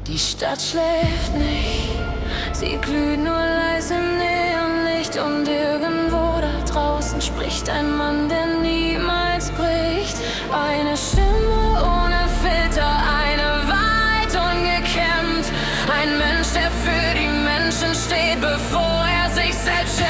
Die Stadt schläft nicht, sie glüht nur leise im Neonlicht. Und irgendwo da draußen spricht ein Mann, der niemals bricht. Eine Stimme ohne Filter, eine Wahrheit ungekämmt. Ein Mensch, der für die Menschen steht, bevor er sich selbst schämt.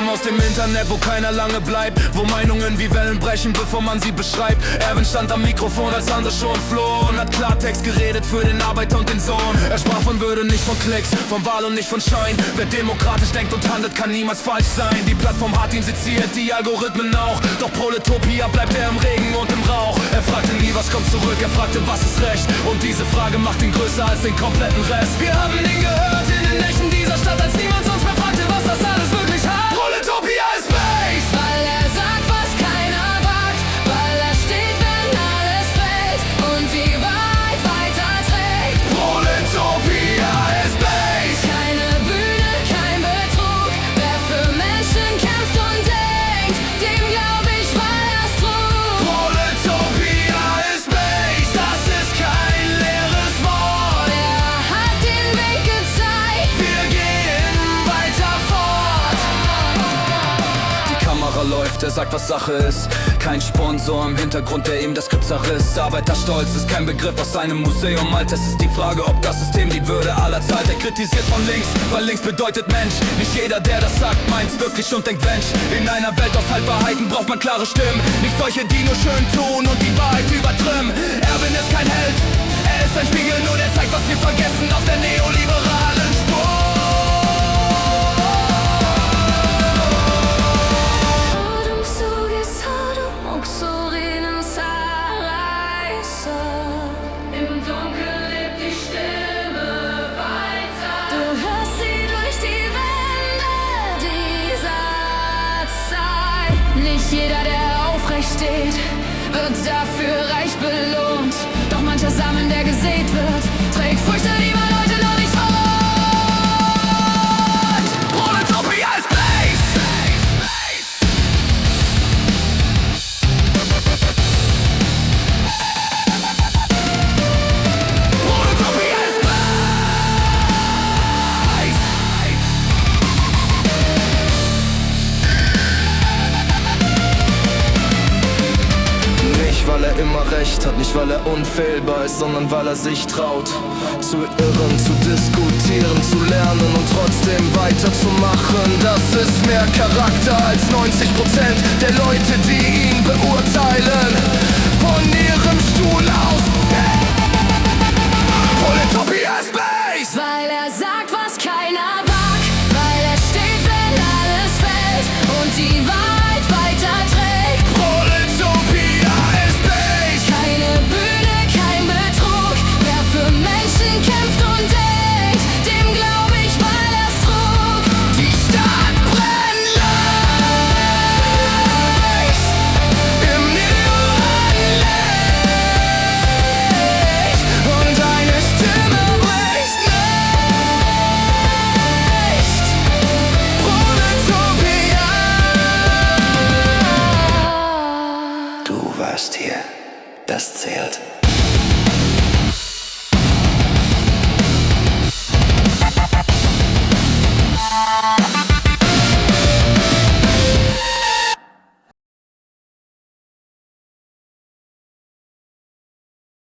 Aus dem Internet, wo keiner lange bleibt, wo Meinungen wie Wellen brechen, bevor man sie beschreibt. Erwin stand am Mikrofon, als andere schon floh, und hat Klartext geredet für den Arbeiter und den Sohn. Er sprach von Würde, nicht von Klicks, von Wahl und nicht von Schein. Wer demokratisch denkt und handelt, kann niemals falsch sein. Die Plattform hat ihn seziert, die Algorithmen auch. Doch Proletopia bleibt er im Regen und im Rauch. Er fragte nie, was kommt zurück, er fragte, was ist Recht. Und diese Frage macht ihn größer als den kompletten Rest. Wir haben ihn gehört in den Nächten dieser Stadt, als niemand sonst mehr fragte, was das alles wirklich hat. Proletopia ist Space! Weil er sagt, was keiner wagt, weil er steht, wenn alles fällt und die Wahrheit weiterträgt. Proletopia ist Space! Keine Bühne, kein Betrug, wer für Menschen kämpft und denkt, dem glaub ich, weil er's trug. Proletopia ist Space! Das ist kein leeres Wort! Er hat den Weg gezeigt, Wir gehen weiter fort! Die Kamera läuft, er sagt, was Sache ist. Kein Sponsor im Hintergrund, der ihm das Skript zerriss. Arbeiterstolz ist kein Begriff aus seinem Museum. Alt, es ist die Frage, ob das System die Würde aller zahlt. Er kritisiert von links, weil links bedeutet Mensch. Nicht jeder, der das sagt, meint's wirklich und denkt Mensch. In einer Welt aus Halbwahrheiten braucht man klare Stimmen. Nicht solche, die nur schön tun und die Wahrheit übertrimmen. Erwin ist kein Held, er ist ein Spiegel, nur der zeigt, was wir vergessen auf der neoliberalen Spur. im Dunkeln lebt die Stimme weiter. Du hörst sie durch die Wände dieser Zeit. Nicht jeder, der aufrecht steht, wird dafür reich belohnt. Doch mancher Samen, der gesät wird, trägt Früchte, die man heute noch nicht verlohnt. Proletopia ist Space! Proletopia ist Space! Nicht, weil er immer recht hat, nicht, weil er unfehlbar ist, sondern weil er sich traut, zu irren, zu diskutieren, zu lernen und trotzdem weiterzumachen. Das ist mehr Charakter als 90% der Leute, die ihn beurteilen. Von ihrem Stuhl aus. Proletopia ist Space! Weil er sagt, was keiner wagt, weil er steht, wenn alles fällt und die Wahrheit weiterträgt. Proletopia ist Space! Keine Bühne, kein Betrug, wer für Menschen kämpft und denkt, dem glaub ich, weil er's trug. Die Stadt brennt leicht im Neonlicht und deine Stimme bricht nicht. Proletopia! Du warst hier, das zählt.